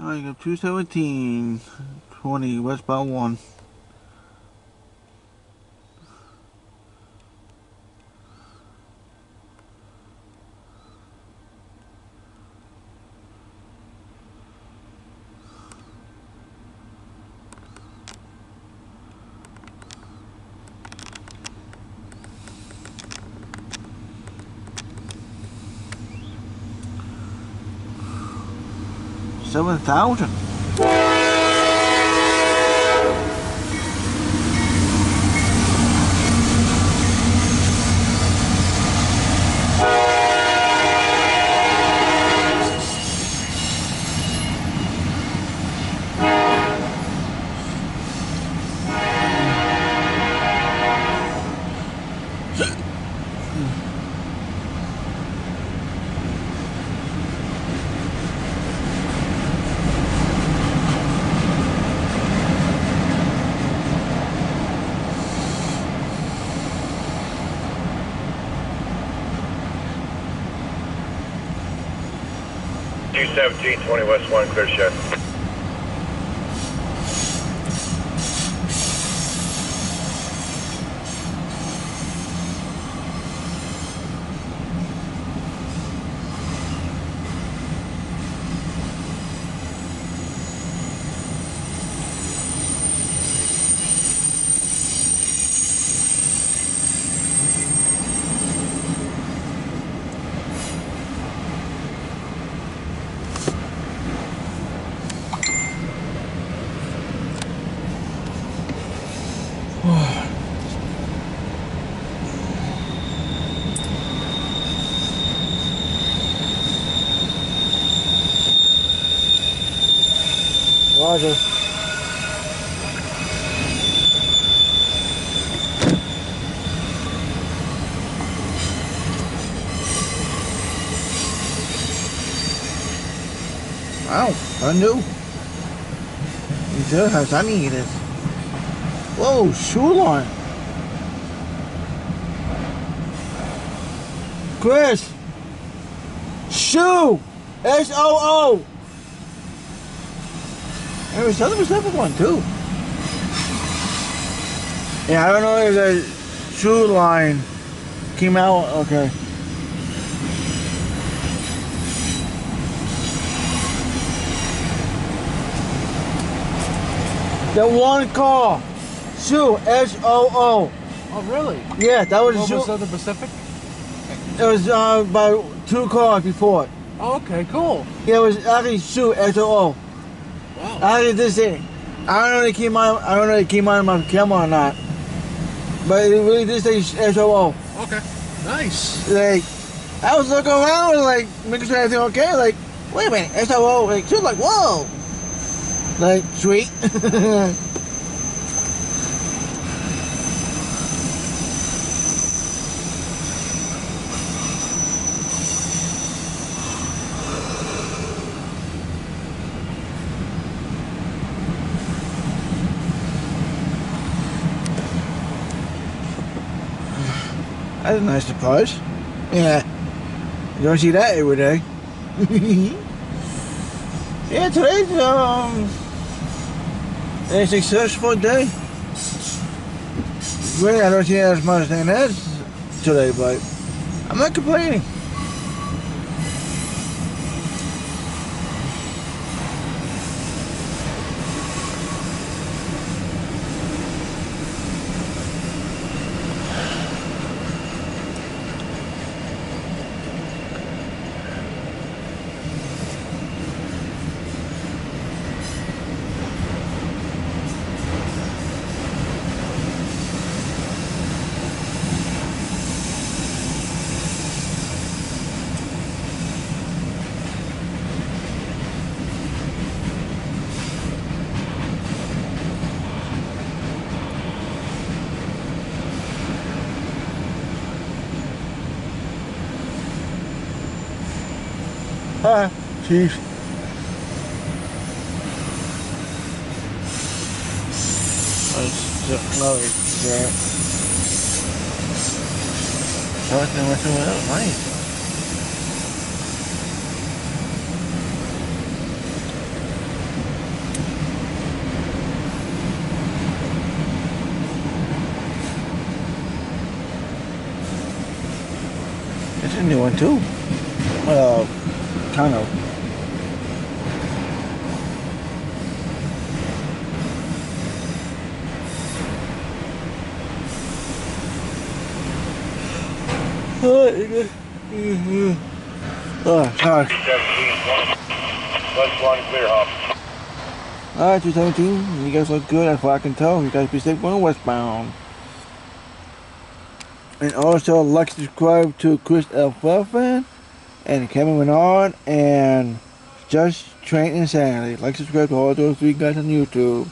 I got 217-20 westbound 1. $7,000. Q217-20 West 1, clear shot. Roger. Wow, I knew. You sure how sunny it is. Whoa, shoe line. Chris. Shoe. S-O-O. There was another specific one too. Yeah, I don't know if the shoe line came out. Okay. The one car, shoe, S-O-O. Oh, really? Yeah, that was What shoe. was the Pacific? It was about 2 cars before it. Oh, okay, cool. Yeah, it was actually shoe, S-O-O. Wow. Actually, this thing, I don't know if it came on. I don't know if it came on my camera or not, but it really did say S-O-O. Okay, nice. Like, I was looking around, like, making sure everything okay. Like, wait a minute, S-O-O. Like, she was like, whoa. Like, sweet. That's a nice surprise. Yeah. You don't see that every day. Yeah, today's a successful day. Really, I don't see as much than that today, but I'm not complaining. Hi, Chief. Nice. It's a new one too. Kind of. Oh, sorry. 217-20 West 1, clear hop. Alright, 217, you guys look good, that's what I can tell. You guys be safe going westbound. And also, like, subscribe to Chris L. Fan and Kevin Menard and Just Train Insanity. Like, subscribe to all those three guys on YouTube.